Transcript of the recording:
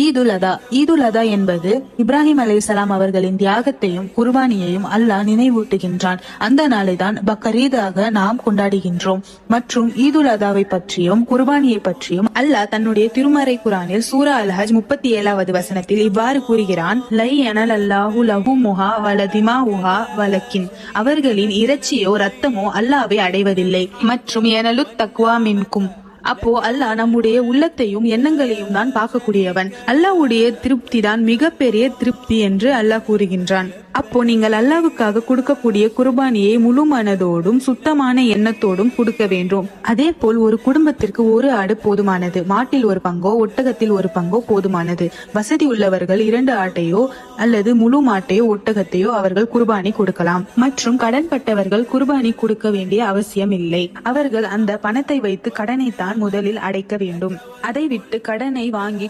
ஈதுல் அதா என்பது இப்ராஹிம் அலைஹிஸ்ஸலாம் அவர்களின் தியாகத்தையும் குர்பானியையும் அல்லாஹ் நினைவூட்டுகின்றான். அந்த நாளை தான் பக்ரீதாக நாம் கொண்டாடுகின்றோம். மற்றும் ஈதுல் அதாவை பற்றியும் குர்பானியை பற்றியும் அல்லாஹ் தன்னுடைய திருமறை குரானில் சூரா அல்-ஹஜ் 37வது வசனத்தில் இவ்வாறு கூறுகிறான். லை யனலல்லாஹு லஹுமுஹா வலதிமாஉஹா வலக்கின், அவர்களின் இறைச்சியோ ரத்தமோ அல்லாஹ்வை அடைவதில்லை, மற்றும் யனலுத் தக்வா மின்கும், அப்போ அல்லாஹ் நம்முடைய உள்ளத்தையும் எண்ணங்களையும் தான் பார்க்கக்கூடியவன். அல்லாஹ்வுடைய திருப்தி தான் மிகப்பெரிய திருப்தி என்று அல்லாஹ் கூறுகின்றான். அப்போ நீங்கள் அல்லாஹ்வுக்காக கொடுக்கக்கூடிய குர்பானியை முழு மனதோடும் சுத்தமான எண்ணத்தோடும் கொடுக்க வேண்டும். அதே போல் ஒரு குடும்பத்திற்கு ஒரு ஆடு போதுமானது. மாட்டில் ஒரு பங்கோ ஒட்டகத்தில் ஒரு பங்கோ போதுமானது. வசதி உள்ளவர்கள் 2 ஆட்டையோ அல்லது முழு மாட்டையோ ஒட்டகத்தையோ அவர்கள் குர்பானி கொடுக்கலாம். மற்றும் கடன்பட்டவர்கள் குர்பானி கொடுக்க வேண்டிய அவசியம் இல்லை. அவர்கள் அந்த பணத்தை வைத்து கடனை தான் முதலில் அடைக்க வேண்டும். அதை விட்டு கடனை வாங்கி